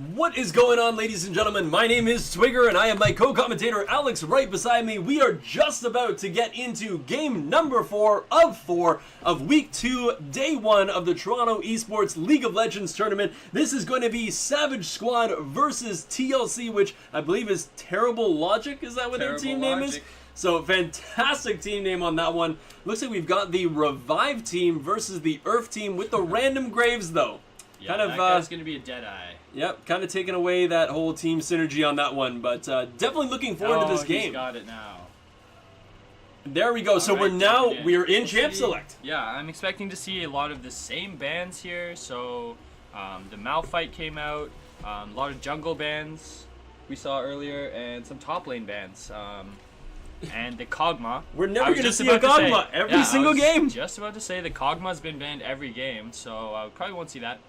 What is going on, ladies and gentlemen? My name is Twigger, and I have my co-commentator Alex right beside me. We are just about to get into game number 4 of Week 2, Day 1 of the Toronto Esports League of Legends tournament. This is going to be Savage Squad versus TLC, which I believe is Terrible LogiC. Is that what their team name is? So, fantastic team name on that one. Looks like we've got the Revive team versus the Earth team with the random graves, though. Yeah, that guy's going to be a Deadeye. Yep, kind of taking away that whole team synergy on that one, but definitely looking forward to this game. He's got it now. There we go. So we're in Champ Select. Yeah, I'm expecting to see a lot of the same bands here. So the Malphite came out, a lot of jungle bands we saw earlier, and some top lane bands. And the Kog'Maw. We're never going to see a Kog'Maw every single game. Just about to say the Kog'Maw's been banned every game, so I probably won't see that.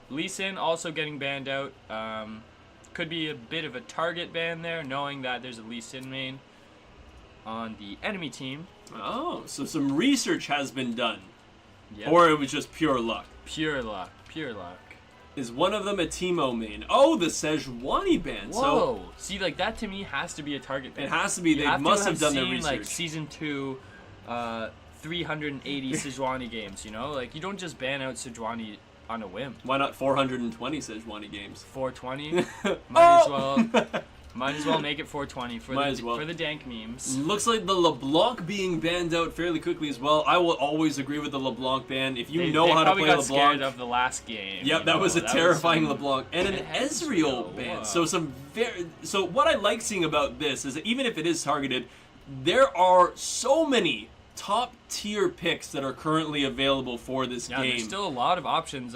Lee Sin also getting banned out. Could be a bit of a target ban there, knowing that there's a Lee Sin main on the enemy team. Oh, so some research has been done. Yep. Or it was just pure luck. Pure luck. Pure luck. Is one of them a Teemo main? Oh, the Sejuani ban. Whoa. So, see, like, that to me has to be a target ban. It has to be. They must have done their research. Like, Season 2, 380 Sejuani games, you know? Like, you don't just ban out Sejuani on a whim. Why not 420 Sejuani games? 420? Might as well make it 420 for the dank memes. Looks like the LeBlanc being banned out fairly quickly as well. I will always agree with the LeBlanc ban. If you know how to play LeBlanc, scared of the last game. Yep, that was a terrifying LeBlanc and an Ezreal ban. So what I like seeing about this is that even if it is targeted, there are so many top tier picks that are currently available for this game. There's still a lot of options.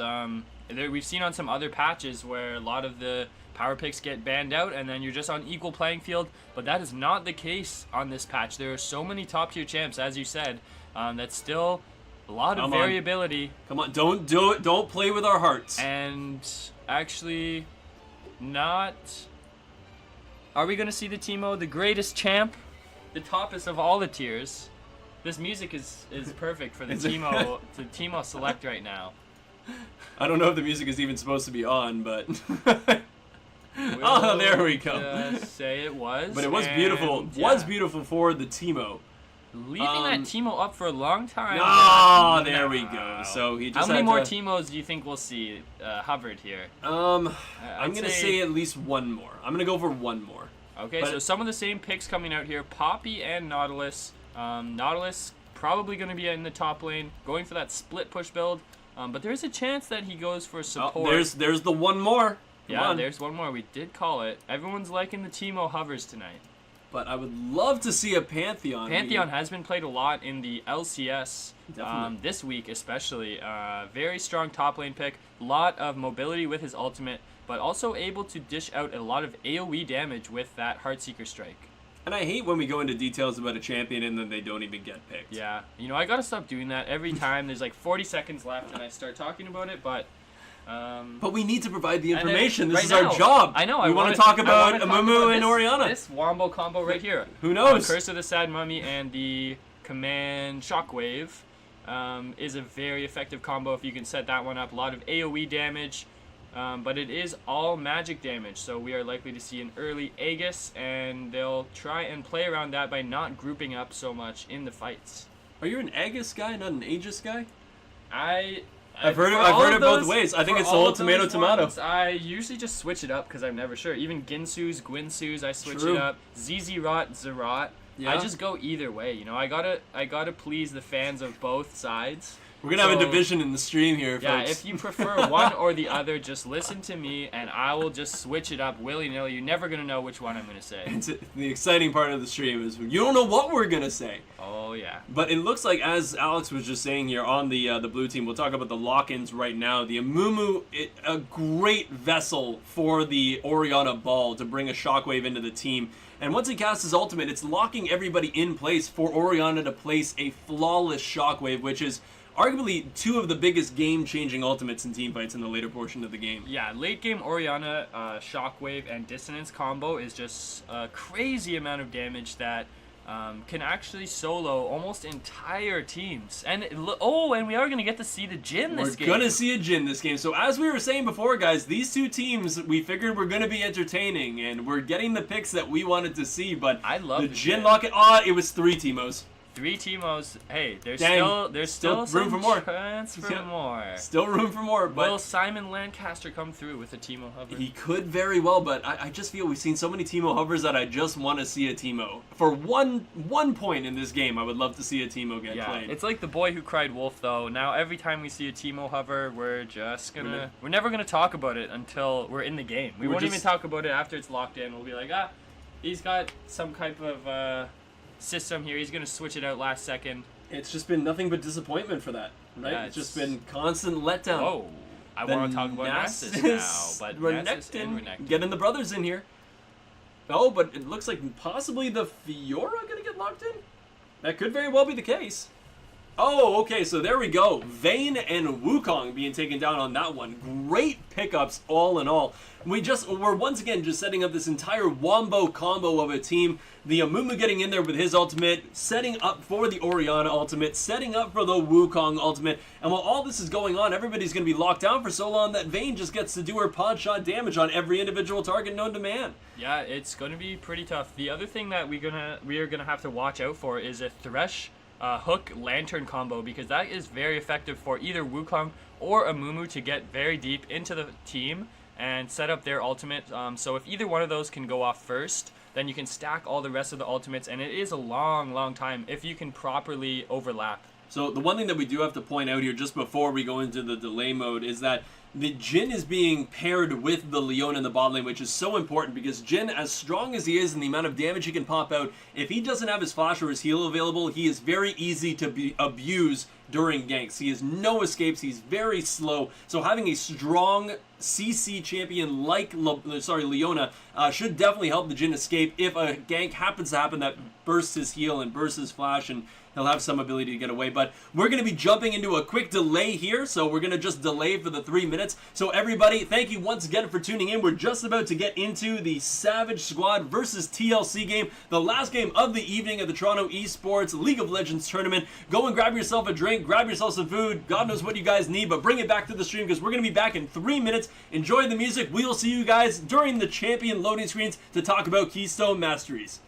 We've seen on some other patches where a lot of the power picks get banned out and then you're just on equal playing field, but that is not the case on this patch. There are so many top tier champs, as you said, that's still a lot of variability. Come on, don't do it. Don't play with our hearts. And actually, not. Are we going to see the Teemo, the greatest champ, the toppest of all the tiers? This music is perfect for the Teemo Select right now. I don't know if the music is even supposed to be on, but oh, there we go. Say it was. But it was beautiful. Yeah. Was beautiful for the Teemo. Leaving that Teemo up for a long time. Oh, there we go. So he just How many more Teemos do you think we'll see hovered here? I'm gonna say at least one more. I'm gonna go for one more. Okay, so some of the same picks coming out here: Poppy and Nautilus. Nautilus probably going to be in the top lane, going for that split push build. But there's a chance that he goes for support. Oh, there's the one more. There's one more. We did call it. Everyone's liking the Teemo hovers tonight. But I would love to see a Pantheon. Pantheon has been played a lot in the LCS this week especially. Very strong top lane pick. A lot of mobility with his ultimate, but also able to dish out a lot of AoE damage with that Heartseeker strike. And I hate when we go into details about a champion and then they don't even get picked. Yeah, you know, I gotta stop doing that every time. There's like 40 seconds left and I start talking about it, but we need to provide the information. This is our job. I know. We want to talk about Amumu and Orianna. This Wombo combo right here. Who knows? Curse of the Sad Mummy and the Command Shockwave is a very effective combo if you can set that one up. A lot of AoE damage. But it is all magic damage, so we are likely to see an early Aegis, and they'll try and play around that by not grouping up so much in the fights. Are you an Aegis guy, not an Aegis guy? I've heard it both ways. I think it's the whole tomato. I usually just switch it up because I'm never sure. Even Ginsu's, Gwinsu's, I switch it up. Zezirot, Zerat. Yeah. I just go either way. You know, I gotta please the fans of both sides. We're going to have a division in the stream here, folks. Yeah, if you prefer one or the other, just listen to me, and I will just switch it up willy-nilly. You're never going to know which one I'm going to say. The exciting part of the stream is you don't know what we're going to say. Oh, yeah. But it looks like, as Alex was just saying here on the blue team, we'll talk about the lock-ins right now. The Amumu, a great vessel for the Orianna Ball to bring a Shockwave into the team. And once he casts his ultimate, it's locking everybody in place for Orianna to place a flawless Shockwave, which is arguably two of the biggest game-changing ultimates in teamfights in the later portion of the game. Yeah, late-game Orianna Shockwave and Dissonance combo is just a crazy amount of damage that can actually solo almost entire teams. And and we are gonna get to see the Jin this game. We're gonna see a Jin this game. So as we were saying before, guys, these two teams we figured were gonna be entertaining, and we're getting the picks that we wanted to see. But I love the the Jin Jin. lock-in. It was 3 Teemos. 3 Teemos. Hey, there's Dang. still Still room some for more. chance for Yeah. more. Still room for more, but Will Simon Lancaster come through with a Teemo hover? he could very well. But I just feel we've seen so many Teemo hovers that I just want to see a Teemo. For one point in this game, I would love to see a Teemo get played. It's like the boy who cried wolf, though. Now every time we see a Teemo hover, we're never gonna talk about it until we're in the game. We won't even talk about it after it's locked in. We'll be like, he's got some type of system here. He's gonna switch it out last second. It's just been nothing but disappointment for that, right? Yeah, it's just been constant letdown. Oh, I want to talk about Nasus now, but Nasus and Renekton. Getting the brothers in here. Oh, but it looks like possibly the Fiora gonna get locked in? That could very well be the case. Oh, okay, so there we go. Vayne and Wukong being taken down on that one. Great pickups all in all. We're once again just setting up this entire wombo combo of a team. The Amumu getting in there with his ultimate, setting up for the Orianna ultimate, setting up for the Wukong ultimate. And while all this is going on, everybody's going to be locked down for so long that Vayne just gets to do her pod shot damage on every individual target known to man. Yeah, it's going to be pretty tough. The other thing that we are gonna have to watch out for is a Thresh hook lantern combo, because that is very effective for either Wukong or Amumu to get very deep into the team and set up their ultimate. So if either one of those can go off first, then you can stack all the rest of the ultimates, and it is a long time if you can properly overlap. So the one thing that we do have to point out here just before we go into the delay mode is that the Jin is being paired with the Leona in the bot lane, which is so important because Jin, as strong as he is and the amount of damage he can pop out, if he doesn't have his flash or his heal available, he is very easy to be abused during ganks. He has no escapes. He's very slow. So having a strong CC champion like Leona should definitely help the Jin escape if a gank happens to happen that bursts his heal and bursts his flash, and he'll have some ability to get away. But we're going to be jumping into a quick delay here, so we're going to just delay for the 3 minutes. So everybody, thank you once again for tuning in. We're just about to get into the Savage Squad versus TLC game, the last game of the evening of the Toronto Esports League of Legends tournament. Go and grab yourself a drink, grab yourself some food. God knows what you guys need, but bring it back to the stream because we're going to be back in 3 minutes. Enjoy the music. We will see you guys during the champion loading screens to talk about Keystone Masteries.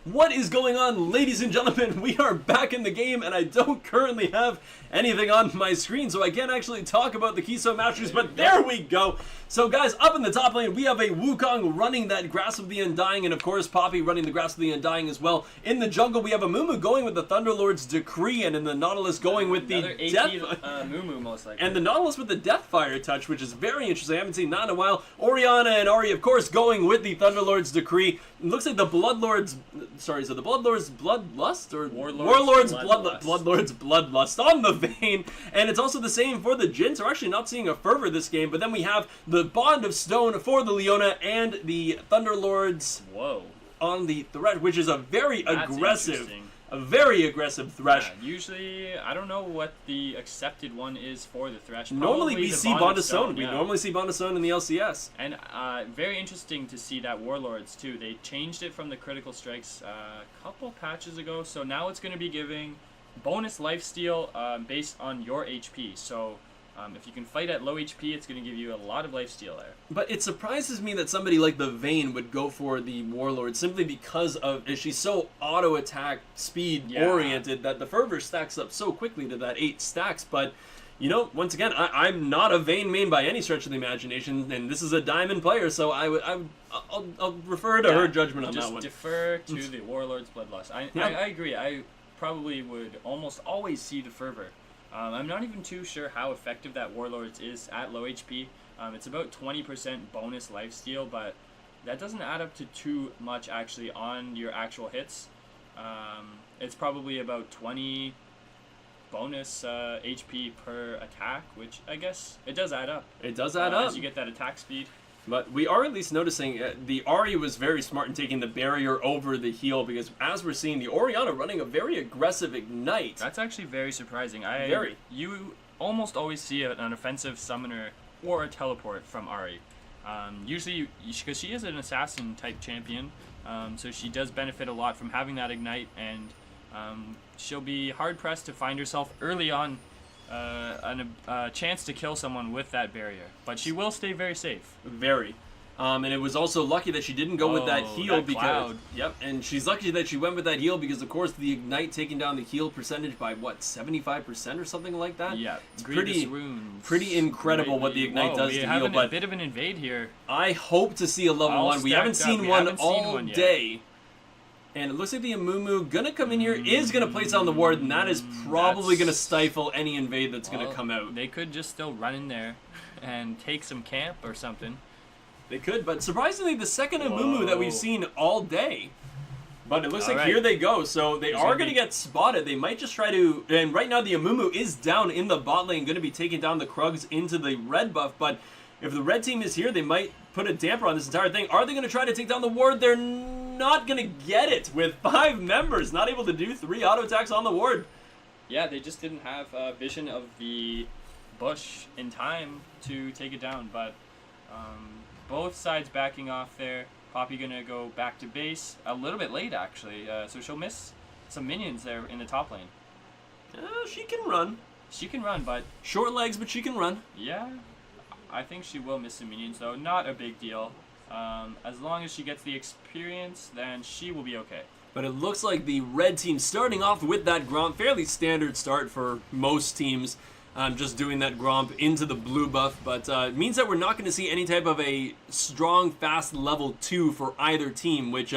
What is going on, ladies and gentlemen? We are back in the game, and I don't currently have anything on my screen, so I can't actually talk about the Keystone Masters, but there we go. So guys, up in the top lane, we have a Wukong running that Grasp of the Undying, and of course Poppy running the Grasp of the Undying as well. In the jungle, we have a Mumu going with the Thunderlord's Decree, and in the Nautilus going with the Death... Mumu, most likely. And the Nautilus with the Deathfire touch, which is very interesting. I haven't seen that in a while. Orianna and Ahri, of course, going with the Thunderlord's Decree. It looks like the Bloodlord's... Sorry, so the Bloodlord's Bloodlust? Or Warlord's Bloodlord's Bloodlust on the Vayne. And it's also the same for the Jhin. So we're actually not seeing a Fervor this game. But then we have the Bond of Stone for the Leona and the Thunderlords on the Thresh, which is a very aggressive Thresh. Yeah, usually, I don't know what the accepted one is for the Thresh. Normally we see Bond of Stone. We normally see Bond of Stone in the LCS. And very interesting to see that Warlords too. They changed it from the critical strikes a couple patches ago. So now it's going to be giving bonus lifesteal based on your HP. So if you can fight at low HP, it's going to give you a lot of lifesteal there. But it surprises me that somebody like the Vayne would go for the Warlord simply because of she's so auto attack speed oriented that the Fervor stacks up so quickly to that 8 stacks. But you know, once again, I'm not a Vayne main by any stretch of the imagination, and this is a Diamond player, so I'll refer to her judgment on that one. Just defer to the Warlord's Bloodlust. I agree. I probably would almost always see the Fervor. I'm not even too sure how effective that Warlords is at low HP. It's about 20% bonus lifesteal, but that doesn't add up to too much actually on your actual hits. It's probably about 20 bonus HP per attack, which I guess it does add up. It does add up. As you get that attack speed. But we are at least noticing the Ahri was very smart in taking the barrier over the heal, because as we're seeing the Orianna running a very aggressive Ignite. That's actually very surprising. You almost always see an offensive summoner or a teleport from Ahri. Usually, because she is an assassin type champion, so she does benefit a lot from having that Ignite, and she'll be hard pressed to find herself early on a chance to kill someone with that barrier, but she will stay very safe. Very. And it was also lucky that she didn't go with that heal because and she's lucky that she went with that heal because of course the Ignite taking down the heal percentage by what, 75% or something like that. Yeah, it's pretty incredible what the Ignite does to heal. But a bit of an invade here. I hope to see a level 1. We haven't seen one all day. And it looks like the Amumu gonna come in here, is gonna place on the ward, and that is probably gonna stifle any invade that's gonna come out. They could just still run in there and take some camp or something. They could, but surprisingly, the second Amumu that we've seen all day. But it looks like here they go, so they are gonna get spotted. They might just try to, and right now the Amumu is down in the bot lane, gonna be taking down the Krugs into the red buff, but if the red team is here, they might put a damper on this entire thing. Are they gonna try to take down the ward? They're not gonna get it with 5 members, not able to do 3 auto attacks on the ward. Yeah, they just didn't have vision of the bush in time to take it down, but both sides backing off there. Poppy gonna go back to base a little bit late actually, so she'll miss some minions there in the top lane. She can run. She can run, but short legs, but she can run. Yeah, I think she will miss some minions though. Not a big deal. As long as she gets the experience, then she will be okay. But it looks like the red team starting off with that Gromp, fairly standard start for most teams, just doing that Gromp into the blue buff, but it means that we're not going to see any type of a strong, fast level 2 for either team, which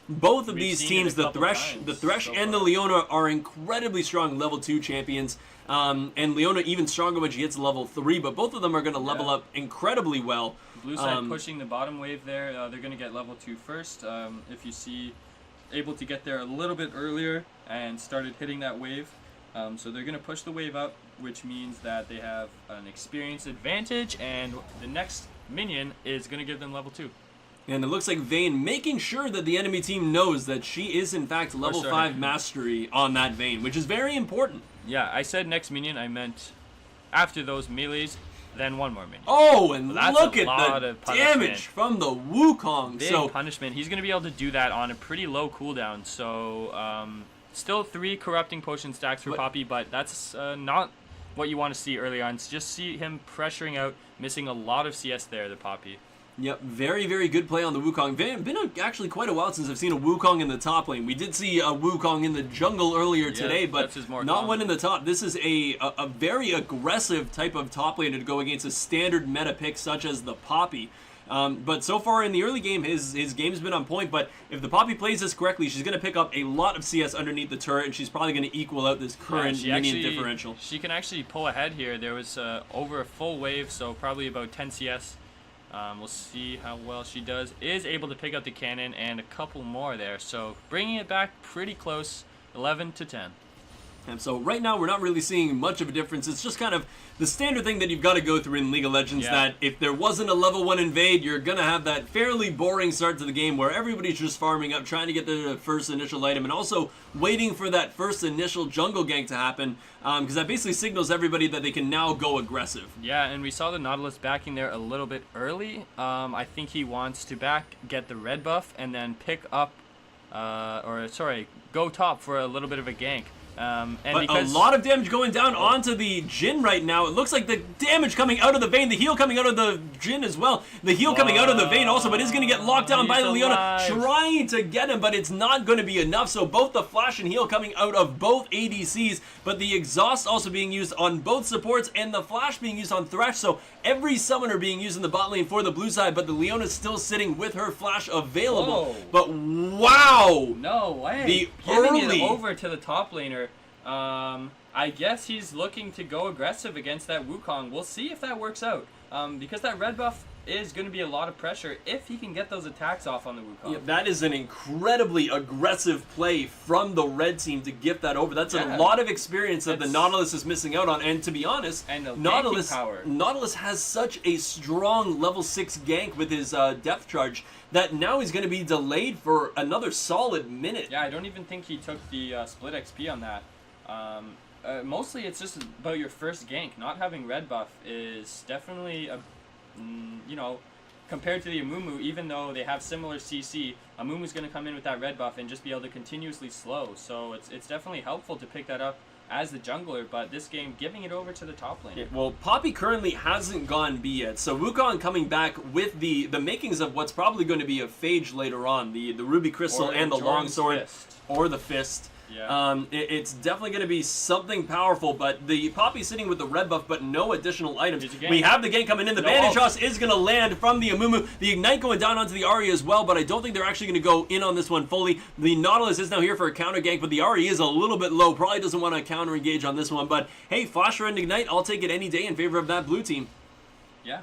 both of these teams, the Thresh and the Leona, are incredibly strong level 2 champions. And Leona even stronger when she hits level 3, but both of them are going to level up incredibly well. Blue side pushing the bottom wave there. They're going to get level 2 first. If you see, able to get there a little bit earlier and started hitting that wave. So they're going to push the wave up, which means that they have an experience advantage, and the next minion is going to give them level 2. And it looks like Vayne making sure that the enemy team knows that she is in fact level 5 mastery on that Vayne, which is very important. Yeah, I said next minion, I meant after those melees, then one more minion. Oh, and look at the damage from the Wukong. Big punishment. He's going to be able to do that on a pretty low cooldown. So, still 3 corrupting potion stacks for Poppy, but that's not what you want to see early on. Just see him pressuring out, missing a lot of CS there, the Poppy. Yep, very, very good play on the Wukong. Been actually quite a while since I've seen a Wukong in the top lane. We did see a Wukong in the jungle earlier today, but not one in the top. This is a very aggressive type of top laner to go against a standard meta pick such as the Poppy. But so far in the early game, his game's been on point, but if the Poppy plays this correctly, she's going to pick up a lot of CS underneath the turret, and she's probably going to equal out this current minion differential. She can actually pull ahead here. There was over a full wave, so probably about 10 CS. We'll see how well she does. Is able to pick up the cannon and a couple more there, so bringing it back pretty close, 11 to 10. And so right now we're not really seeing much of a difference. It's just kind of the standard thing that you've got to go through in League of Legends, that if there wasn't a level 1 invade, you're going to have that fairly boring start to the game where everybody's just farming up, trying to get the first initial item, and also waiting for that first initial jungle gank to happen, because that basically signals everybody that they can now go aggressive. Yeah, and we saw the Nautilus backing there a little bit early. I think he wants to get the red buff, and then pick up, go top for a little bit of a gank. But a lot of damage going down onto the Jhin right now. It looks like the damage coming out of the Vayne, the heal coming out of the Jhin as well. The heal coming out of the Vayne also, but it's going to get locked down by the Leona, trying to get him, but it's not going to be enough. So both the flash and heal coming out of both ADCs, but the exhaust also being used on both supports, and the flash being used on Thresh. So every summoner being used in the bot lane for the blue side, but the Leona's still sitting with her flash available. Whoa. But wow! No way! Giving it over to the top laner. I guess he's looking to go aggressive against that Wukong. We'll see if that works out. Because that red buff is going to be a lot of pressure if he can get those attacks off on the Wukong. Yeah, that is an incredibly aggressive play from the red team to gift that over. That's a lot of experience that the Nautilus is missing out on. And to be honest, Nautilus has such a strong level 6 gank with his depth charge that now he's going to be delayed for another solid minute. Yeah, I don't even think he took the split XP on that. Mostly it's just about your first gank. Not having red buff is definitely compared to the Amumu, even though they have similar CC, Amumu's going to come in with that red buff and just be able to continuously slow. So it's definitely helpful to pick that up as the jungler, but this game giving it over to the top lane. Yeah, well, Poppy currently hasn't gone B yet, so Wukong coming back with the makings of what's probably going to be a Phage later on, the Ruby Crystal and the Longsword, or the Fist. Yeah. It's definitely going to be something powerful, but the Poppy's sitting with the red buff, but no additional items. We have the gank coming in. The bandage toss is going to land from the Amumu. The Ignite going down onto the Ahri as well, but I don't think they're actually going to go in on this one fully. The Nautilus is now here for a counter gank, but the Ahri is a little bit low. Probably doesn't want to counter engage on this one, but hey, Flasher and Ignite, I'll take it any day in favor of that blue team. Yeah.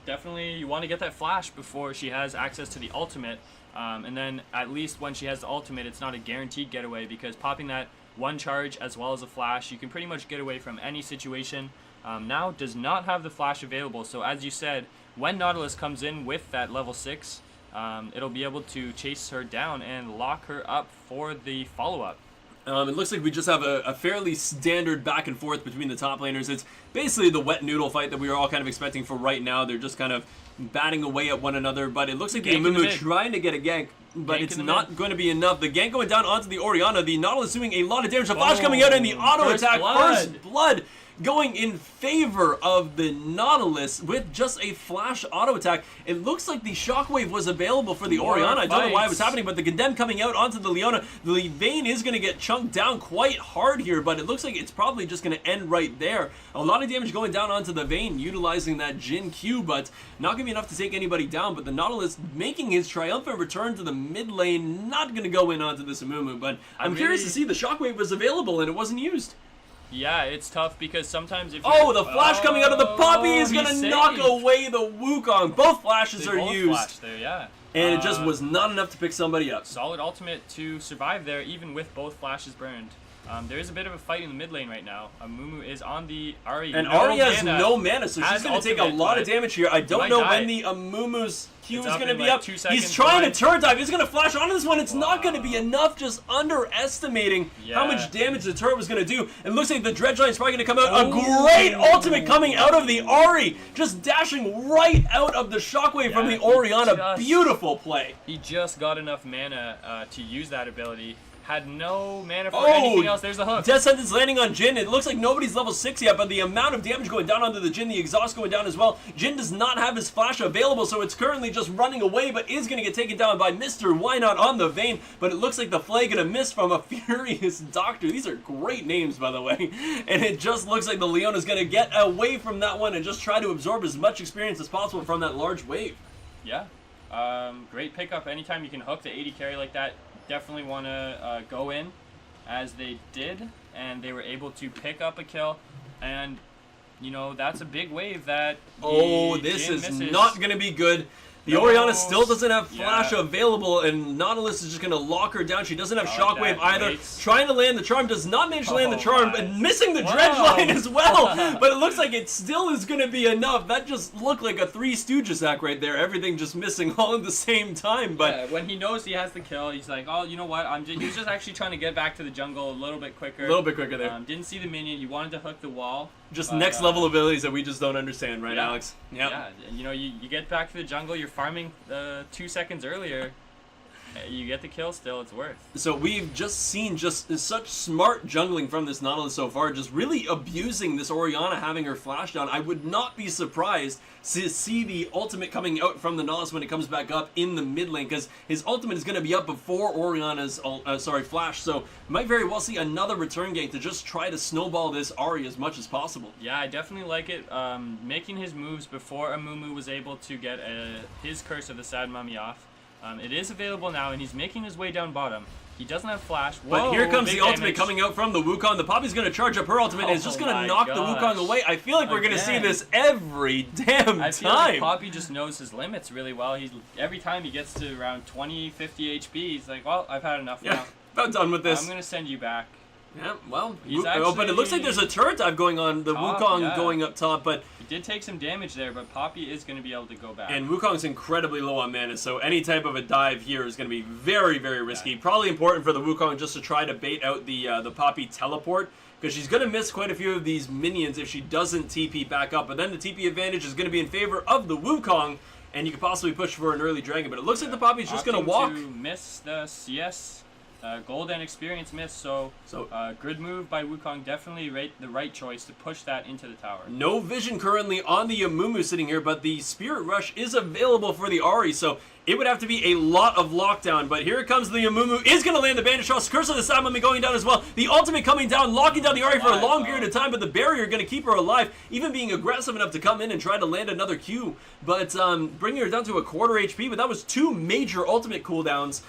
Definitely you want to get that flash before she has access to the ultimate. And then at least when she has the ultimate, it's not a guaranteed getaway, because popping that one charge as well as a flash, you can pretty much get away from any situation. Now does not have the flash available, so as you said, when Nautilus comes in with that level 6, it'll be able to chase her down and lock her up for the follow-up. It looks like we just have a fairly standard back and forth between the top laners. It's basically the wet noodle fight that we were all kind of expecting for right now. They're just kind of batting away at one another, but it looks like the Amumu trying to get a gank, but it's not going to be enough. The gank going down onto the Orianna, the Nautilus doing a lot of damage. The flash coming out and the auto attack, first blood going in favor of the Nautilus with just a flash auto attack. It looks like the shockwave was available for the Orianna. I don't know why it was happening, but the Condemn coming out onto the Leona. The Vayne is going to get chunked down quite hard here, but it looks like it's probably just going to end right there. A lot of damage going down onto the Vayne, utilizing that Jhin Q, but not going to be enough to take anybody down. But the Nautilus making his triumphant return to the mid lane, not going to go in onto this Amumu, but I'm curious to see the shockwave was available and it wasn't used. Yeah, it's tough because sometimes if the flash coming out of the Poppy is going to knock away the Wukong. Both flashes are used. Flashed there, yeah. And it just was not enough to pick somebody up. Solid ultimate to survive there, even with both flashes burned. There is a bit of a fight in the mid lane right now. Amumu is on the Ahri. And Ahri has no mana, so she's going to take a lot of damage here. I don't know when the Amumu's Q is going to be up. He's trying to turret dive. He's going to flash onto this one. It's not going to be enough, just underestimating how much damage the turret was going to do. It looks like the Dredge Line is probably going to come out. A great ultimate coming out of the Ahri, just dashing right out of the shockwave from the Orianna. Beautiful play. He just got enough mana to use that ability. had no mana for anything else. There's a hook. Death Sentence landing on Jin. It looks like nobody's level 6 yet, but the amount of damage going down onto the Jin, the exhaust going down as well. Jin does not have his flash available, so it's currently just running away, but is going to get taken down by Mr. Why Not on the Vayne. But it looks like the flag going to miss from a Furious Doctor. These are great names, by the way. And it just looks like the Leona's going to get away from that one and just try to absorb as much experience as possible from that large wave. Yeah. Great pickup. Anytime you can hook the 80 carry like that, definitely want to go in, as they did, and they were able to pick up a kill. And you know, that's a big wave that this Jin is misses. not going to be good. The Orianna still doesn't have flash available, and Nautilus is just going to lock her down. She doesn't have Shockwave either. Trying to land the charm, does not manage to land the charm, and missing the dredge line as well. But it looks like it still is going to be enough. That just looked like a Three Stooges act right there. Everything just missing all at the same time. But when he knows he has the kill, he's like, oh, you know what? He's just actually trying to get back to the jungle a little bit quicker. A little bit quicker there. Didn't see the minion. He wanted to hook the wall. Just next level abilities that we just don't understand, right, Alex? Yep. Yeah. You know, you get back to the jungle. You're farming 2 seconds earlier. You get the kill still, it's worth. So we've just seen such smart jungling from this Nautilus so far, just really abusing this Orianna having her flash down. I would not be surprised to see the ultimate coming out from the Nautilus when it comes back up in the mid lane, because his ultimate is going to be up before Orianna's flash, so might very well see another return gank to just try to snowball this Ahri as much as possible. Yeah, I definitely like it. Making his moves before Amumu was able to get his Curse of the Sad Mummy off. It is available now, and he's making his way down bottom. He doesn't have flash. Whoa, but here comes the ultimate damage coming out from the Wukong. The Poppy's going to charge up her ultimate, and it's just going to knock the Wukong away. I feel like we're going to see this every damn time. I feel like Poppy just knows his limits really well. Every time he gets to around 20, 50 HP, he's like, well, I've had enough now. About done with this. I'm going to send you back. Yeah, well, but it looks like there's a turret dive going on. The Wukong going up top, but he did take some damage there. But Poppy is going to be able to go back. And Wukong's incredibly low on mana, so any type of a dive here is going to be very, very risky. Probably important for the Wukong just to try to bait out the Poppy teleport, because she's going to miss quite a few of these minions if she doesn't TP back up. But then the TP advantage is going to be in favor of the Wukong, and you could possibly push for an early dragon. But it looks like the Poppy's just going to walk. To miss the CS. Gold and experience miss, so good move by Wukong. Definitely the right choice to push that into the tower. No vision currently on the Amumu sitting here, but the Spirit Rush is available for the Ahri, so it would have to be a lot of lockdown. But here it comes, the Amumu is going to land the Bandage Toss. Curse of the Sad Mummy going down as well. The ultimate coming down, locking down the Ahri for a long period of time, but the barrier going to keep her alive, even being aggressive enough to come in and try to land another Q. But bringing her down to a quarter HP, but that was 2 major ultimate cooldowns.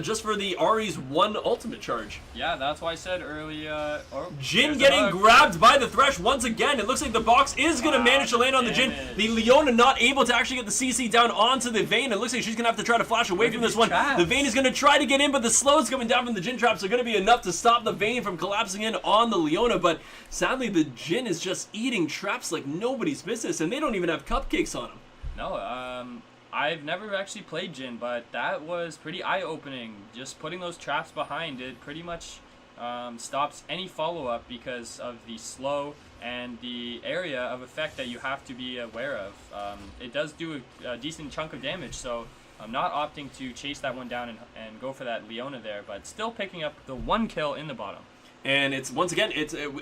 Just for the Ahri's 1 ultimate charge. Yeah, that's why I said earlier. Jin getting grabbed by the Thresh once again. It looks like the box is going to manage to land on the Jin. The Leona not able to actually get the CC down onto the Vayne. It looks like she's going to have to try to flash away from this one. The Vayne is going to try to get in, but the slows coming down from the Jin traps are going to be enough to stop the Vayne from collapsing in on the Leona. But sadly, the Jin is just eating traps like nobody's business, and they don't even have cupcakes on them. No, I've never actually played Jin, but that was pretty eye-opening. Just putting those traps behind it pretty much stops any follow-up because of the slow and the area of effect that you have to be aware of. It does do a decent chunk of damage, so I'm not opting to chase that one down and go for that Leona there, but still picking up the 1 kill in the bottom. And it's, once again,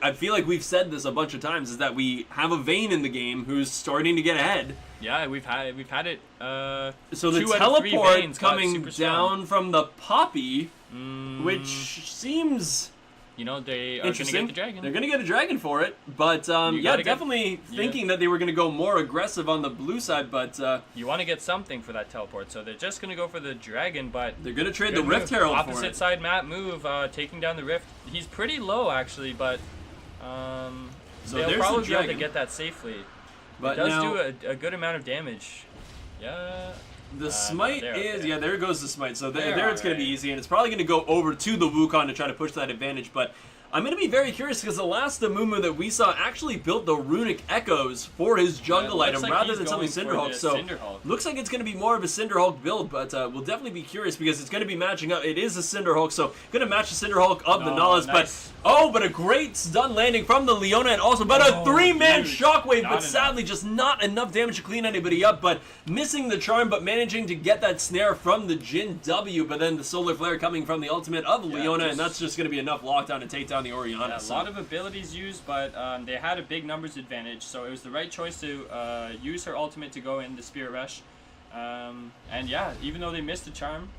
I feel like we've said this a bunch of times, is that we have a Vayne in the game who's starting to get ahead. Yeah, we've had it. So the teleport coming down from the Poppy, which seems, you know, they are going to get the dragon. They're going to get a dragon for it, but yeah, definitely thinking that they were going to go more aggressive on the blue side, but you want to get something for that teleport, so they're just going to go for the dragon, but they're going to trade the Rift Herald for it. Opposite side map move, taking down the Rift. He's pretty low actually, but so they'll probably be able to get that safely. But it does do a good amount of damage. Yeah. The smite is, yeah, there goes the smite. So there it's going to be easy, and it's probably going to go over to the Wukong to try to push that advantage. But I'm going to be very curious because the last Amumu that we saw actually built the runic echoes for his jungle item rather than something Cinderhulk. So looks like it's going to be more of a Cinderhulk build, but we'll definitely be curious because it's going to be matching up. It is a Cinderhulk, so going to match the Cinderhulk of the Nautilus. Nice. But a great stun landing from the Leona, and also a 3-man shockwave, but sadly just not enough damage to clean anybody up. But missing the charm, but managing to get that snare from the Jin W. But then the solar flare coming from the ultimate of Leona, and that's just going to be enough lockdown to take down the Orianna. Yeah, a lot of abilities used, but they had a big numbers advantage, so it was the right choice to use her ultimate to go in the Spirit Rush. And yeah, even though they missed the charm,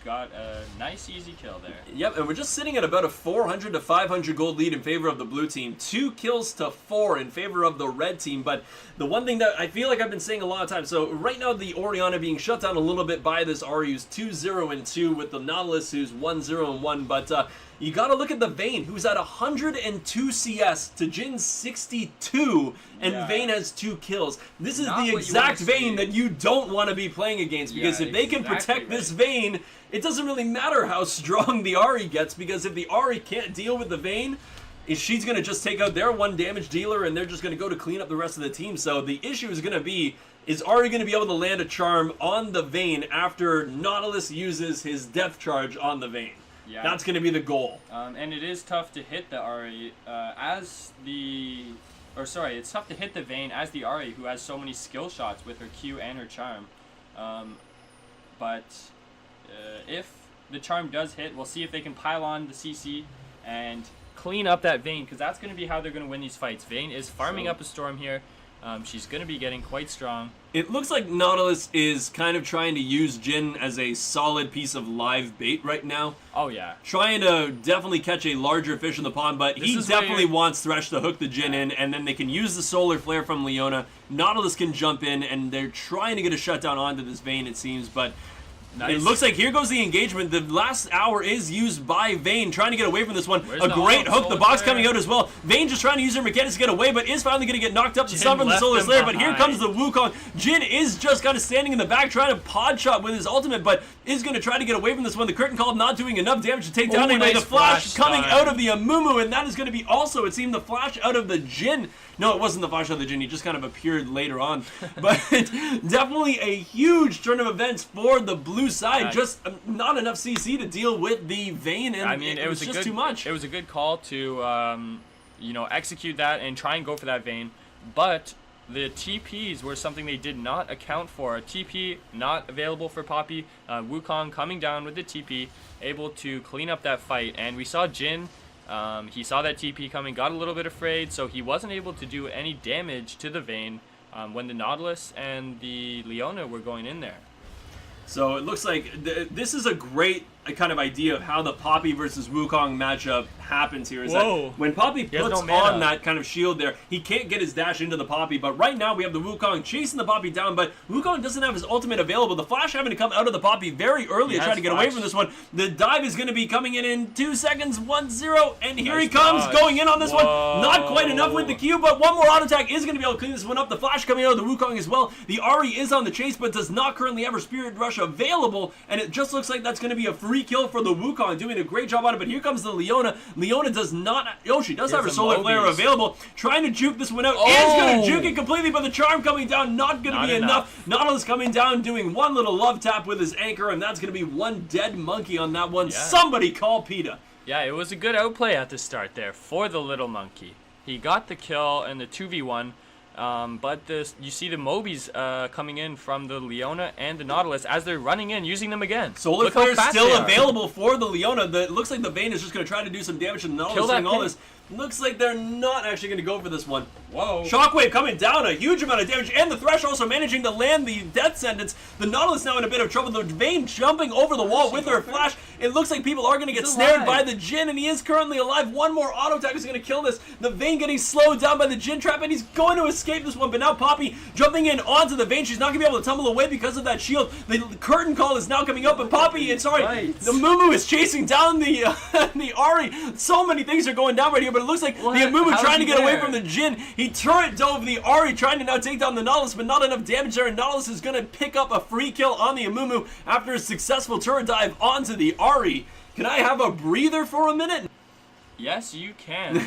got a nice easy kill there. Yep, and we're just sitting at about a 400 to 500 gold lead in favor of the blue team. 2 kills to 4 in favor of the red team. But the one thing that I feel like I've been saying a lot of times, so right now the Orianna being shut down a little bit by this Ahri who's 2-0-2 with the Nautilus who's 1-0-1. But you got to look at the Vayne, who's at 102 CS to Jin's 62, and Vayne has 2 kills. This is the exact Vayne that you don't want to be playing against, because if they can protect this Vayne, it doesn't really matter how strong the Ahri gets, because if the Ahri can't deal with the Vayne, she's going to just take out their 1 damage dealer, and they're just going to go to clean up the rest of the team. So the issue is going to be, is Ahri going to be able to land a charm on the Vayne after Nautilus uses his death charge on the Vayne? Yeah. That's going to be the goal. And it is tough to hit the Ahri it's tough to hit the Vayne as the Ahri, who has so many skill shots with her Q and her charm. But if the charm does hit, we'll see if they can pile on the CC and clean up that Vayne, because that's going to be how they're going to win these fights. Vayne is farming up a storm here. She's going to be getting quite strong. It looks like Nautilus is kind of trying to use Jin as a solid piece of live bait right now. Oh, yeah. Trying to definitely catch a larger fish in the pond, but he definitely wants Thresh to hook the Jin in, and then they can use the solar flare from Leona. Nautilus can jump in, and they're trying to get a shutdown onto this Vayne, it seems, but Nice. It looks like here goes the engagement. The last hour is used by Vayne, trying to get away from this one. A great hook. The box coming out as well. Vayne just trying to use her mechanics to get away, but is finally going to get knocked up to some from the Solar Slayer. But here comes the Wukong. Jin is just kind of standing in the back trying to pod shot with his ultimate, but is going to try to get away from this one. The curtain call not doing enough damage to take down anybody. The flash coming out of the Amumu, and that is going to be also, it seemed, the flash out of the Jin. No, it wasn't the flash out of the Jin. He just kind of appeared later on. But definitely a huge turn of events for the blue side. Just not enough CC to deal with the Vayne, and I mean, it was just too much. It was a good call to execute that and try and go for that Vayne, but the TPs were something they did not account for. A TP not available for Poppy. Wukong coming down with the TP, able to clean up that fight, and we saw Jin. He saw that TP coming, got a little bit afraid, so he wasn't able to do any damage to the Vayne when the Nautilus and the Leona were going in there. So it looks like this is a great kind of idea of how the Poppy versus Wukong matchup happens here. Is that when Poppy puts on that kind of shield there, he can't get his dash into the Poppy. But right now we have the Wukong chasing the Poppy down, but Wukong doesn't have his ultimate available. The flash having to come out of the Poppy very early to try to get away from this one. The dive is going to be coming in 2 seconds, 1-0, and here he comes, going in on this one. Not quite enough with the Q, but one more auto attack is going to be able to clean this one up. The flash coming out of the Wukong as well. The Ahri is on the chase, but does not currently have her Spirit Rush available, and it just looks like that's going to be a free kill for the Wukong, doing a great job on it. But here comes the Leona. Leona does not. Oh, she does have her solar flare available. Trying to juke this one out. Is going to juke it completely, but the charm coming down not going to be enough. Nautilus coming down, doing one little love tap with his anchor, and that's going to be one dead monkey on that one. Somebody call PETA. Yeah, it was a good outplay at the start there for the little monkey. He got the kill in the 2v1. But you see the Mobies coming in from the Leona and the Nautilus as they're running in, using them again. Solar Flare is still available for the Leona. It looks like the Vayne is just going to try to do some damage to the Nautilus doing all this. Looks like they're not actually going to go for this one. Whoa. Shockwave coming down, a huge amount of damage, and the Thresh also managing to land the death sentence. The Nautilus now in a bit of trouble. The Vayne jumping over the wall with her flash. It looks like people are going to get snared by the Jin, and he is currently alive. One more auto attack is going to kill this. The Vayne getting slowed down by the Jin trap, and he's going to escape this one. But now Poppy jumping in onto the Vayne. She's not going to be able to tumble away because of that shield. The curtain call is now coming up, but Poppy, the Mumu is chasing down the the Ahri. So many things are going down right here, but it looks like the Amumu trying to get away from the Jin. He turret dove the Ahri, trying to now take down the Nautilus, but not enough damage there, and Nautilus is going to pick up a free kill on the Amumu after a successful turret dive onto the Ahri. Can I have a breather for a minute? Yes, you can.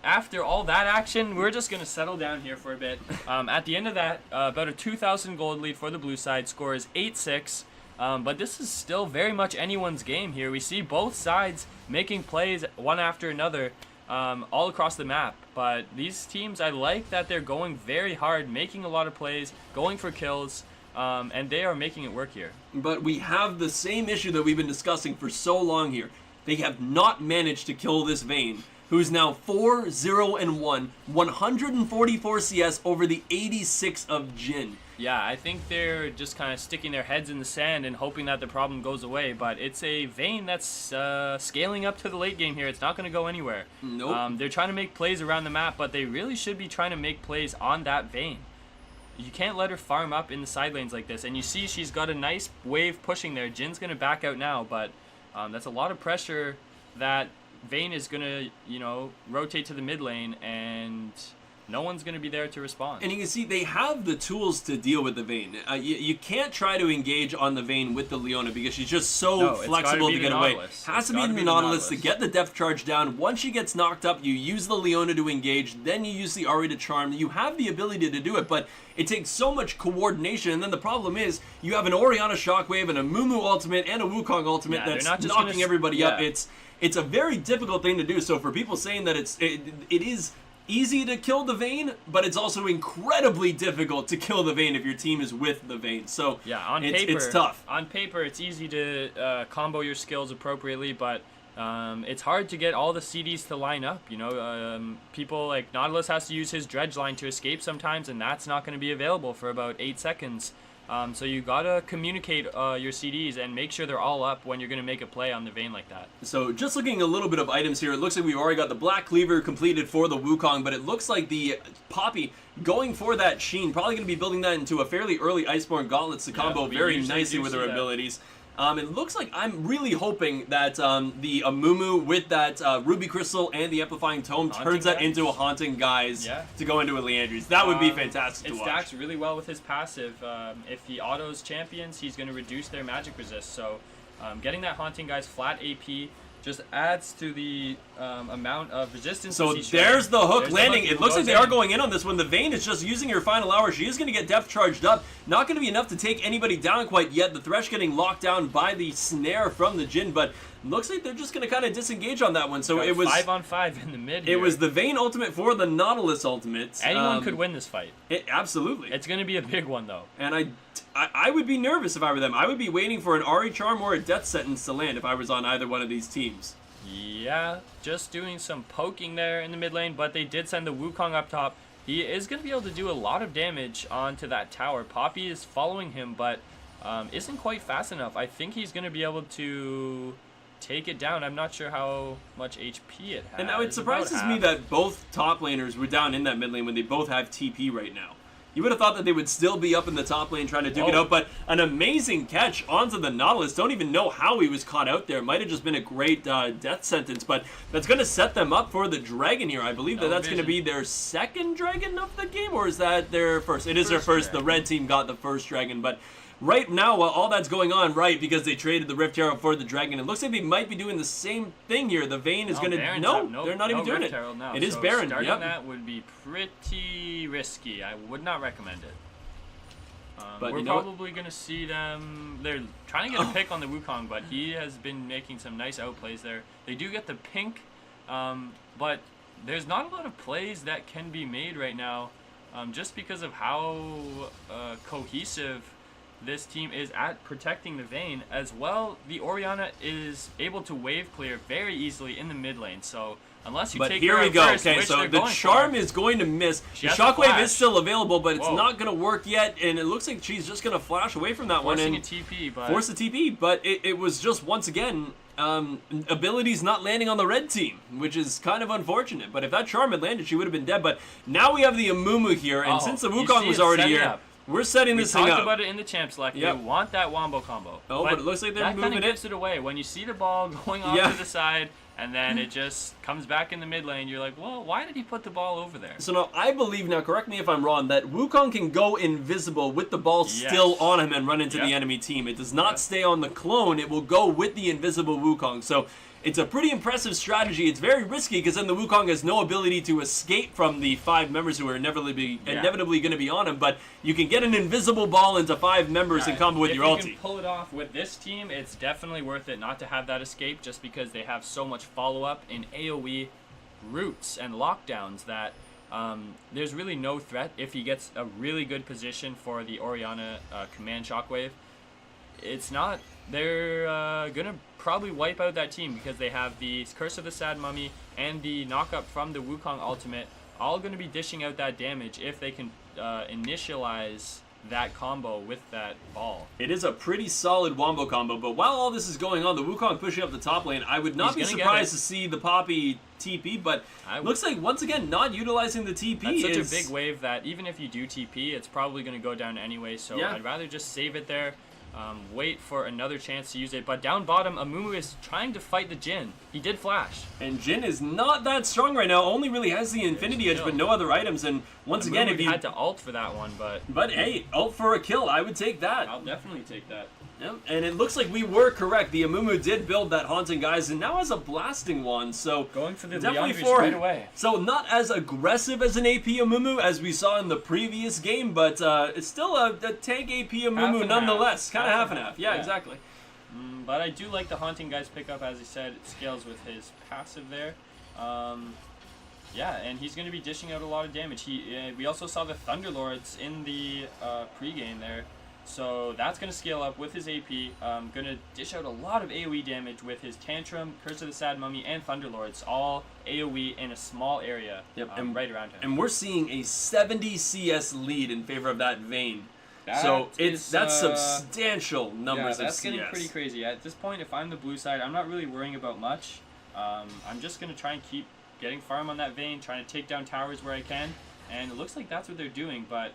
After all that action, we're just going to settle down here for a bit. At the end of that, about a 2,000 gold lead for the blue side. Score is 8-6. But this is still very much anyone's game here. We see both sides making plays one after another all across the map. But these teams, I like that they're going very hard, making a lot of plays, going for kills. And they are making it work here. But we have the same issue that we've been discussing for so long here. They have not managed to kill this Vayne, who's now 4-0-1, 144 CS over the 86 of Jin. Yeah, I think they're just kind of sticking their heads in the sand and hoping that the problem goes away. But it's a Vayne that's scaling up to the late game here. It's not going to go anywhere. Nope. They're trying to make plays around the map, but they really should be trying to make plays on that Vayne. You can't let her farm up in the side lanes like this. And you see she's got a nice wave pushing there. Jin's going to back out now, but that's a lot of pressure that Vayne is going to, rotate to the mid lane, and no one's going to be there to respond. And you can see they have the tools to deal with the Vayne. You can't try to engage on the Vayne with the Leona because she's just so flexible to get away. Has to be the Nautilus to get the depth charge down. Once she gets knocked up, you use the Leona to engage, then you use the Ahri to charm. You have the ability to do it, but it takes so much coordination, and then the problem is you have an Orianna Shockwave and a Mumu ultimate and a Wukong ultimate that's knocking everybody up. It's a very difficult thing to do. So for people saying that it is easy to kill the Vayne, but it's also incredibly difficult to kill the Vayne if your team is with the Vayne. So yeah, on paper, it's tough. On paper, it's easy to combo your skills appropriately, but it's hard to get all the CDs to line up. People like Nautilus has to use his dredge line to escape sometimes, and that's not going to be available for about 8 seconds. So you gotta communicate your CDs and make sure they're all up when you're gonna make a play on the Vayne like that. So just looking at a little bit of items here, it looks like we've already got the Black Cleaver completed for the Wukong, but it looks like the Poppy going for that Sheen, probably gonna be building that into a fairly early Iceborne Gauntlets to combo very nicely with her abilities. It looks like I'm really hoping that the Amumu with that Ruby Crystal and the Amplifying Tome turns that into a Haunting Guise to go into a Leandry's. That would be fantastic to watch. It stacks really well with his passive. If he autos champions, he's going to reduce their magic resist. So getting that Haunting Guise flat AP just adds to the amount of resistance. So there's the hook landing. It looks like they are going in on this one. The Vayne is just using her final hour. She is going to get depth charged up. Not going to be enough to take anybody down quite yet. The Thresh getting locked down by the snare from the Jin, but looks like they're just going to kind of disengage on that one. So it was 5-on-5 in the mid here. It was the Vayne ultimate for the Nautilus ultimate. Anyone could win this fight. Absolutely. It's going to be a big one though. And I would be nervous if I were them. I would be waiting for an Ahri Charm or a Death Sentence to land if I was on either one of these teams. Yeah, just doing some poking there in the mid lane, but they did send the Wukong up top. He is going to be able to do a lot of damage onto that tower. Poppy is following him, but isn't quite fast enough. I think he's going to be able to take it down. I'm not sure how much HP it has. And now it surprises me that both top laners were down in that mid lane when they both have TP right now. You would have thought that they would still be up in the top lane trying to duke it out, but an amazing catch onto the Nautilus. Don't even know how he was caught out there. Might have just been a great death sentence, but that's going to set them up for the dragon here. I believe that's going to be their second dragon of the game, or is that their first? It is their first. The red team got the first dragon, but right now, all that's going on, right, because they traded the Rift Herald for the dragon, it looks like they might be doing the same thing here. The Vayne is going to... they're not even doing it. It is Baron. Starting that would be pretty risky. I would not recommend it. But we're probably going to see them... They're trying to get a pick on the Wukong, but he has been making some nice outplays there. They do get the pink, but there's not a lot of plays that can be made right now just because of how cohesive this team is at protecting the Vayne. As well, the Orianna is able to wave clear very easily in the mid lane. So unless you take her out first, okay, so the charm is going to miss. The shockwave is still available, but it's not going to work yet, and it looks like she's just going to flash away from that one and force a TP. But it was just once again abilities not landing on the red team, which is kind of unfortunate. But if that charm had landed, she would have been dead. But now we have the Amumu here, and since the Wukong was already here, we're setting this thing up. We talked about it in the champ select. They want that wombo combo. But it looks like they're moving it. That kind of gives it away. When you see the ball going off to the side, and then it just comes back in the mid lane, you're like, well, why did he put the ball over there? So now, I believe, now correct me if I'm wrong, that Wukong can go invisible with the ball still on him and run into the enemy team. It does not stay on the clone. It will go with the invisible Wukong. So it's a pretty impressive strategy. It's very risky because then the Wukong has no ability to escape from the 5 members who are inevitably going to be on him. But you can get an invisible ball into 5 members and combo with your ulti. If you can pull it off with this team, it's definitely worth it not to have that escape, just because they have so much follow-up in AoE roots and lockdowns that there's really no threat if he gets a really good position for the Orianna command shockwave. It's not. They're gonna probably wipe out that team because they have the Curse of the Sad Mummy and the knockup from the Wukong ultimate, all gonna be dishing out that damage if they can initialize that combo with that ball. It is a pretty solid wombo combo, but while all this is going on, the Wukong pushing up the top lane, I would not be surprised to see the Poppy TP, but looks like, once again, not utilizing the TP. That's such a big wave that even if you do TP, it's probably going to go down anyway, so I'd rather just save it there. Wait for another chance to use it. But down bottom, Amumu is trying to fight the Jhin. He did flash. And Jhin is not that strong right now. Only really has the Infinity Edge, but no other items. And once again, if you had to ult for that one, but hey, ult for a kill, I would take that. I'll definitely take that. Yep. And it looks like we were correct. The Amumu did build that Haunting Guise and now has a Blasting Wand. So going for the definitely right away. So not as aggressive as an AP Amumu as we saw in the previous game, but it's still a tank AP Amumu nonetheless. Kind of half and half. Yeah, exactly. But I do like the Haunting Guise pickup. As he said, it scales with his passive there. Yeah, and he's going to be dishing out a lot of damage. We also saw the Thunderlords in the pregame there. So that's going to scale up with his AP. Going to dish out a lot of AoE damage with his Tantrum, Curse of the Sad Mummy, and Thunderlords. All AoE in a small area and right around him. And we're seeing a 70 CS lead in favor of that Vayne. That's substantial numbers of CS. That's getting pretty crazy. At this point, if I'm the blue side, I'm not really worrying about much. I'm just going to try and keep getting farm on that Vayne, trying to take down towers where I can. And it looks like that's what they're doing, but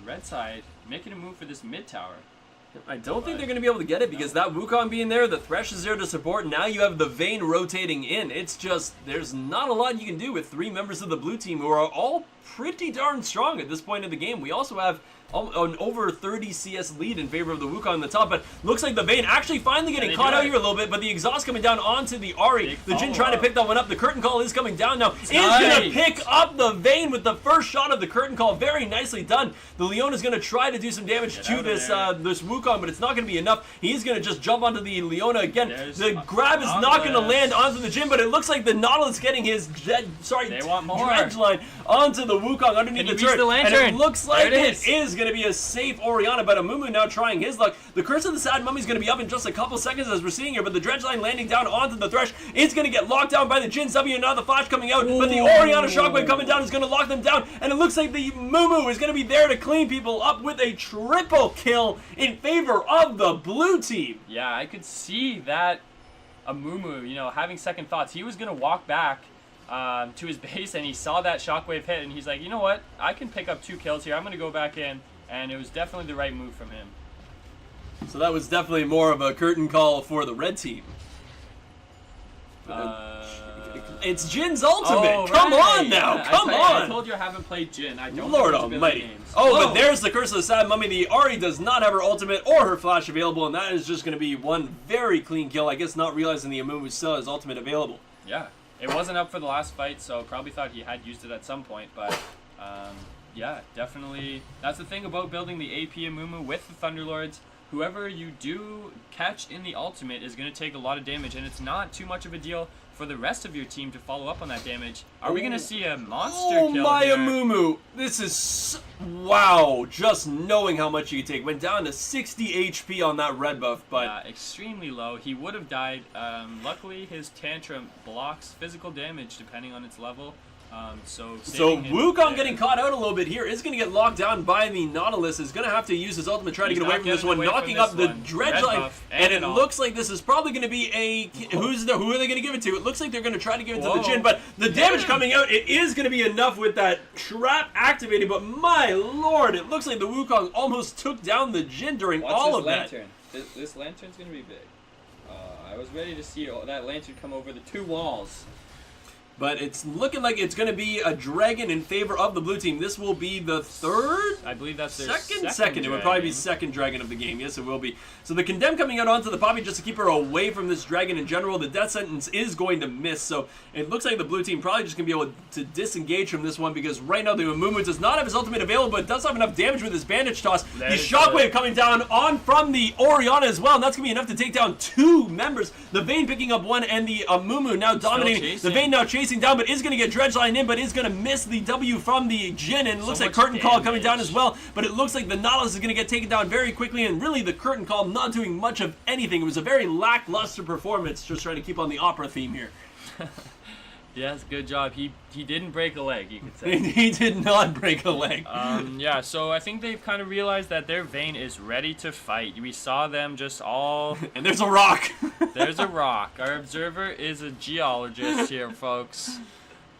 red side making a move for this mid tower. I don't think they're going to be able to get it because that Wukong being there, the Thresh is there to support, now you have the Vayne rotating in. It's just, there's not a lot you can do with 3 members of the blue team who are all pretty darn strong at this point of the game. We also have an over 30 CS lead in favor of the Wukong on the top, but looks like the Vayne actually finally getting caught out here a little bit, but the exhaust coming down onto the Ahri. The Jhin trying to pick that one up. The curtain call is coming down now. Is going to pick up the Vayne with the first shot of the curtain call. Very nicely done. The Leona is going to try to do some damage to this Wukong, but it's not going to be enough. He's going to just jump onto the Leona again. The grab is not going to land onto the Jhin, but it looks like the Nautilus getting his dredge line onto the Wukong underneath the turret. And it looks like it is going to be a safe Orianna, but Amumu now trying his luck. The Curse of the Sad Mummy is going to be up in just a couple seconds as we're seeing here, but the dredge line landing down onto the Thresh. It's going to get locked down by the Jhin W, and now the flash coming out, but the Orianna shockwave coming down is going to lock them down, and it looks like the Mumu is going to be there to clean people up with a triple kill in favor of the blue team. Yeah, I could see that Amumu, having second thoughts. He was going to walk back to his base, and he saw that shockwave hit, and he's like, you know what? I can pick up 2 kills here. I'm going to go back in. And it was definitely the right move from him. So that was definitely more of a curtain call for the red team. It's Jin's ultimate. Come on now. Come on. I told you I haven't played Jhin. I don't Lord almighty. Games. But there's the Curse of the Sad Mummy. The Ahri does not have her ultimate or her flash available, and that is just going to be one very clean kill. I guess not realizing the Amumu still has ultimate available. Yeah. It wasn't up for the last fight, so probably thought he had used it at some point, but yeah, definitely. That's the thing about building the AP Amumu with the Thunderlords. Whoever you do catch in the ultimate is going to take a lot of damage, and it's not too much of a deal for the rest of your team to follow up on that damage. Are we going to see a monster kill here? Oh my Amumu! This is... wow, just knowing how much you can take. Went down to 60 HP on that red buff, but... yeah, extremely low. He would have died. Luckily, his Tantrum blocks physical damage depending on its level. So Wukong getting caught out a little bit here is going to get locked down by the Nautilus. Is going to have to use his ultimate try to get away from this one, knocking up the dredge line. And it looks like this is probably going to be a... who are they going to give it to? It looks like they're going to try to give it to the Jhin, but the damage coming out, it is going to be enough with that trap activated, but my lord, it looks like the Wukong almost took down the Jhin during all of that. This lantern's going to be big. I was ready to see that lantern come over the 2 walls. But it's looking like it's going to be a dragon in favor of the blue team. This will be the third? I believe that's their Second. It would probably be second dragon of the game. Yes, it will be. So the Condemn coming out onto the Poppy just to keep her away from this dragon in general. The Death Sentence is going to miss. So it looks like the blue team probably just going to be able to disengage from this one because right now the Amumu does not have his ultimate available, but does have enough damage with his bandage toss. The Shockwave coming down on from the Orianna as well, and that's going to be enough to take down 2 members. The Vayne picking up 1, and the Amumu now dominating. The Vayne now chasing down, but is going to get Dredgeline in, but is going to miss the W from the Jhin, and it looks like Curtain Call coming down as well, but it looks like the Nautilus is going to get taken down very quickly, and really the Curtain Call not doing much of anything. It was a very lackluster performance, just trying to keep on the opera theme here. Yes, good job. He didn't break a leg, you could say. He did not break a leg. Yeah, so I think they've kind of realized that their Vayne is ready to fight. We saw them just all... And there's a rock. There's a rock. Our observer is a geologist here, folks.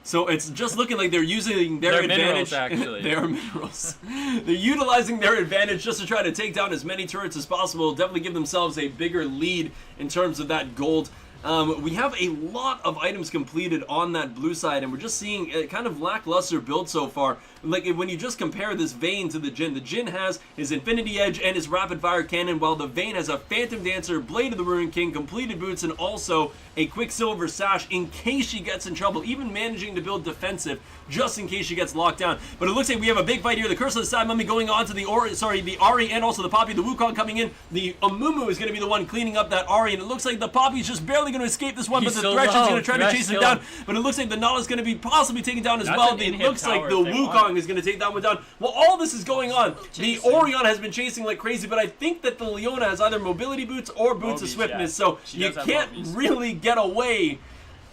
So it's just looking like they're using their advantage. Minerals, actually. They are minerals. They're utilizing their advantage just to try to take down as many turrets as possible. Definitely give themselves a bigger lead in terms of that gold. We have a lot of items completed on that blue side, and we're just seeing a kind of lackluster build so far. Like, when you just compare this Vayne to the Jhin has his Infinity Edge and his Rapid Fire Cannon, while the Vayne has a Phantom Dancer, Blade of the Ruined King, completed boots, and also a Quicksilver Sash in case she gets in trouble, even managing to build defensive just in case she gets locked down. But it looks like we have a big fight here. The Curse of the Sad Mummy going on to the Ahri and also the Poppy. The Wukong coming in. The Amumu is going to be the one cleaning up that Ahri, and it looks like the Poppy's just barely going to escape this one, but the Thresh is going to try to chase him down. But it looks like the Nautilus is going to be possibly taken down as well. It looks like the Wukong is going to take that one down. Well, all this is going on. The Orianna has been chasing like crazy, but I think that the Leona has either mobility boots or boots of swiftness, so you can't really get away.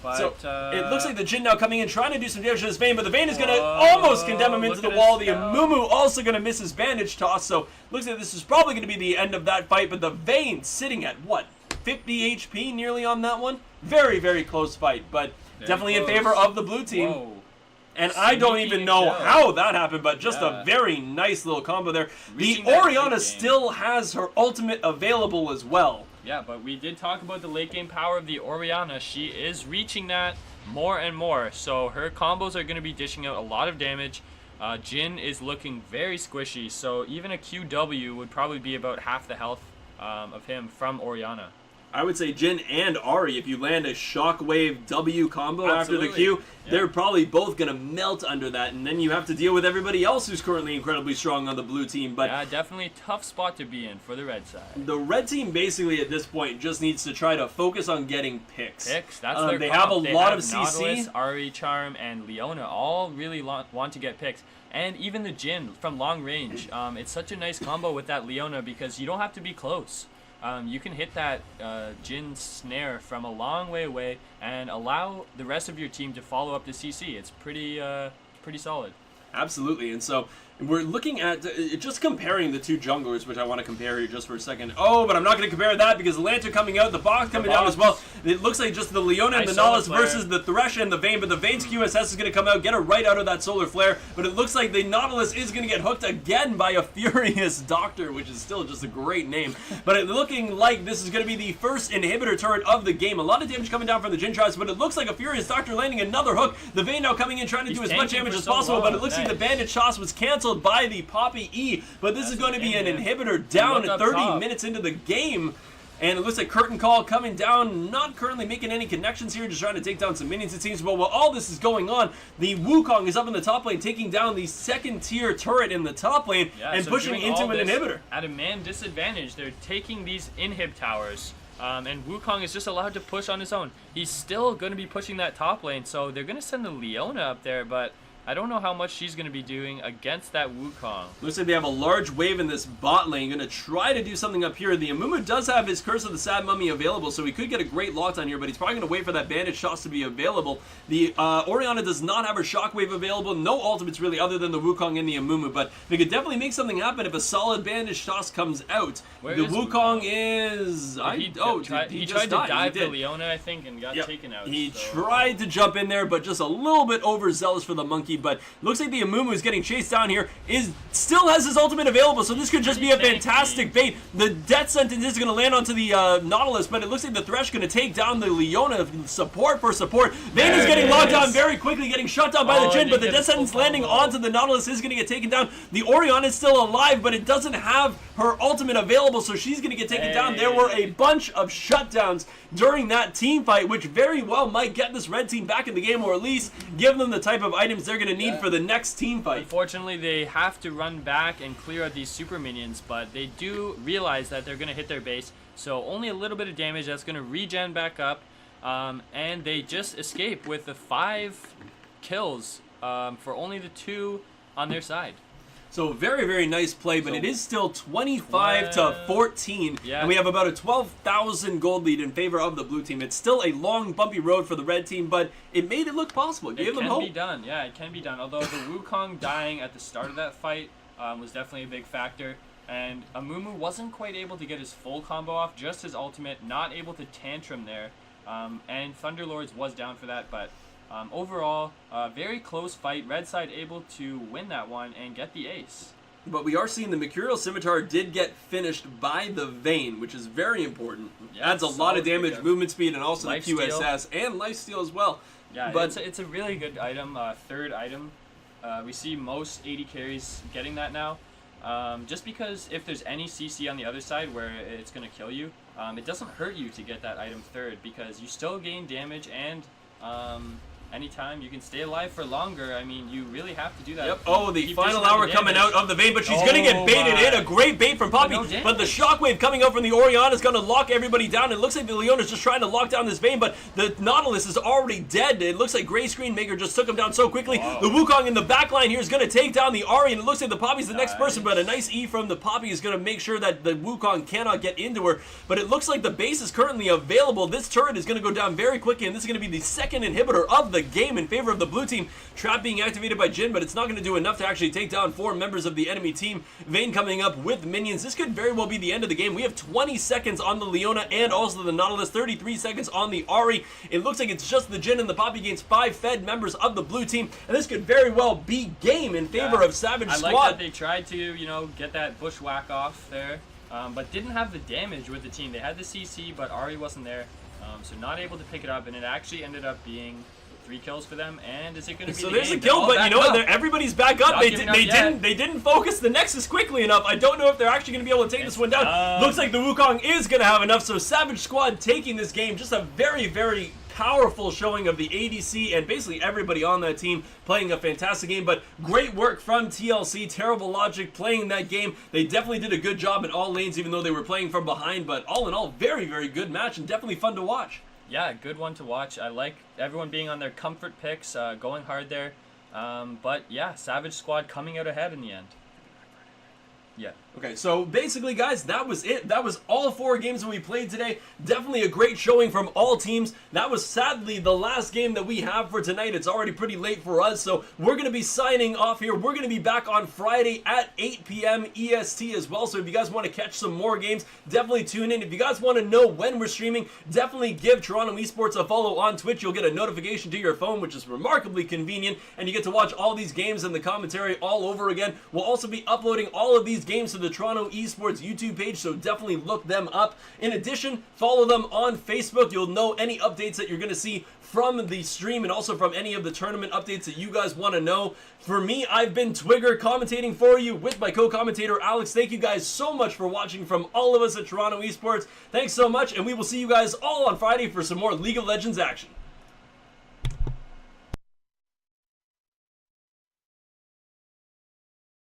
But, so it looks like the Jhin now coming in, trying to do some damage to this Vayne, but the Vayne is going to almost condemn him into the wall. The Amumu also going to miss his bandage toss, so looks like this is probably going to be the end of that fight, but the Vayne sitting at, what, 50 HP nearly on that one? Very, very close fight, but definitely in favor of the blue team. Whoa. And I don't even know how that happened, but just a very nice little combo there. The Orianna still has her ultimate available as well. Yeah, but we did talk about the late game power of the Orianna. She is reaching that more and more, so her combos are going to be dishing out a lot of damage. Jhin is looking very squishy, so even a QW would probably be about half the health of him from Orianna. I would say Jhin and Ahri, if you land a Shockwave W combo after the Q, they're probably both going to melt under that, and then you have to deal with everybody else who's currently incredibly strong on the blue team. But yeah, definitely a tough spot to be in for the red side. The red team basically at this point just needs to try to focus on getting picks. That's their They comp. have a lot of Nautilus, CC. Ahri, Charm, and Leona all really want to get picks. And even the Jhin from long range. It's such a nice combo with that Leona because you don't have to be close. You can hit that Jhin snare from a long way away and allow the rest of your team to follow up the CC. It's pretty solid. Absolutely, and so we're looking at just comparing the two junglers, which I want to compare here just for a second. Oh, but I'm not going to compare that because the Lantern coming out, the box coming down as well. It looks like just the Leona and the Nautilus versus the Thresh and the Vayne, but the Vayne's QSS is going to come out, get her right out of that Solar Flare, but it looks like the Nautilus is going to get hooked again by a Furious Doctor, which is still just a great name. But it looking like this is going to be the first inhibitor turret of the game. A lot of damage coming down from the Jhin traps, but it looks like a Furious Doctor landing another hook. The Vayne now coming in, trying to do as much damage as possible, but it looks like the bandage toss was canceled by the Poppy E, but this is going to be an inhibitor down at 30 minutes into the game. And it looks like Curtain Call coming down, not currently making any connections here, just trying to take down some minions it seems. But while all this is going on, the Wukong is up in the top lane, taking down the second tier turret in the top lane and pushing into an inhibitor. At a man disadvantage, they're taking these inhib towers. And Wukong is just allowed to push on his own. He's still going to be pushing that top lane, so they're going to send the Leona up there, but I don't know how much she's going to be doing against that Wukong. Looks like they have a large wave in this bot lane. Going to try to do something up here. The Amumu does have his Curse of the Sad Mummy available, so he could get a great lockdown here, but he's probably going to wait for that bandage toss to be available. The Orianna does not have her Shockwave available. No ultimates really other than the Wukong and the Amumu, but they could definitely make something happen if a solid bandage toss comes out. The Wukong is... He tried to dive the Leona, I think, and got taken out. He tried to jump in there, but just a little bit overzealous for the monkey speed, but looks like the Amumu is getting chased down here, still has his ultimate available, so this could just be a fantastic bait. The death sentence is going to land onto the Nautilus, but it looks like the Thresh going to take down the Leona. Support for support. Vayne is getting locked down very quickly, getting shut down by the Jhin, but the death sentence landing onto the Nautilus is going to get taken down. The Orion is still alive, but it doesn't have her ultimate available, so she's going to get taken down. There were a bunch of shutdowns during that team fight, which very well might get this red team back in the game, or at least give them the type of items they're going to need for the next team fight. Unfortunately, they have to run back and clear out these super minions, but they do realize that they're going to hit their base, so only a little bit of damage. That's going to regen back up, and they just escape with the 5 kills for only the 2 on their side. So very, very nice play, but it is still 25 to 14, and we have about a 12,000 gold lead in favor of the blue team. It's still a long, bumpy road for the red team, but it made it look possible. It gave them hope. It can be done. Yeah, it can be done. Although the Wukong dying at the start of that fight was definitely a big factor, and Amumu wasn't quite able to get his full combo off, just his ultimate, not able to tantrum there, and Thunderlords was down for that, but overall, very close fight. Red side able to win that one and get the ace. But we are seeing the Mercurial Scimitar did get finished by the Vayne, which is very important. Yeah, adds a lot of damage, movement speed, and also life the QSS and lifesteal as well. Yeah, but it's a really good item, third item. We see most AD carries getting that now. Just because if there's any CC on the other side where it's going to kill you, it doesn't hurt you to get that item third, because you still gain damage, and anytime you can stay alive for longer. I mean, you really have to do that. Yep. Oh, the final hour coming out of the Vayne, but she's going to get baited in. A great bait from Poppy, but the shockwave coming out from the Orion is going to lock everybody down. It looks like the Leona's just trying to lock down this Vayne, but the Nautilus is already dead. It looks like Gray Screen Maker just took him down so quickly. The Wukong in the back line here is going to take down the Ari, and it looks like the Poppy's the next person, but a nice E from the Poppy is going to make sure that the Wukong cannot get into her. But it looks like the base is currently available. This turret is going to go down very quickly, and this is going to be the second inhibitor of the game in favor of the blue team. Trap being activated by Jhin, but it's not going to do enough to actually take down 4 members of the enemy team. Vayne coming up with minions. This could very well be the end of the game. We have 20 seconds on the Leona and also the Nautilus, 33 seconds on the Ari. It looks like it's just the Jhin and the Poppy against 5 fed members of the blue team, and this could very well be game in favor of Savage Squad. I like that they tried to, get that bushwhack off there, but didn't have the damage with the team. They had the CC, but Ari wasn't there, so not able to pick it up, and it actually ended up being 3 kills for them. And is it going to be so there's a kill, but everybody's back up. They didn't focus the Nexus quickly enough. I don't know if they're actually going to be able to take this one down. Looks like the Wukong is going to have enough, so Savage Squad taking this game. Just a very, very powerful showing of the ADC and basically everybody on that team playing a fantastic game. But great work from TLC, terrible LogiC playing that game. They definitely did a good job in all lanes, even though they were playing from behind. But all in all, very, very good match and definitely fun to watch. Yeah, good one to watch. I like everyone being on their comfort picks, going hard there. But yeah, Savage Squad coming out ahead in the end. Yeah. Okay, so basically, guys, that was it. That was all 4 games that we played today. Definitely a great showing from all teams. That was sadly the last game that we have for tonight. It's already pretty late for us, so we're going to be signing off here. We're going to be back on Friday at 8 p.m. EST as well, so if you guys want to catch some more games, definitely tune in. If you guys want to know when we're streaming, definitely give Toronto Esports a follow on Twitch. You'll get a notification to your phone, which is remarkably convenient, and you get to watch all these games and the commentary all over again. We'll also be uploading all of these games to the Toronto Esports YouTube page, so definitely look them up. In addition, follow them on Facebook. You'll know any updates that you're going to see from the stream and also from any of the tournament updates that you guys want to know. For me, I've been Twigger commentating for you with my co-commentator Alex. Thank you guys so much for watching from all of us at Toronto Esports. Thanks so much, and we will see you guys all on Friday for some more League of Legends action.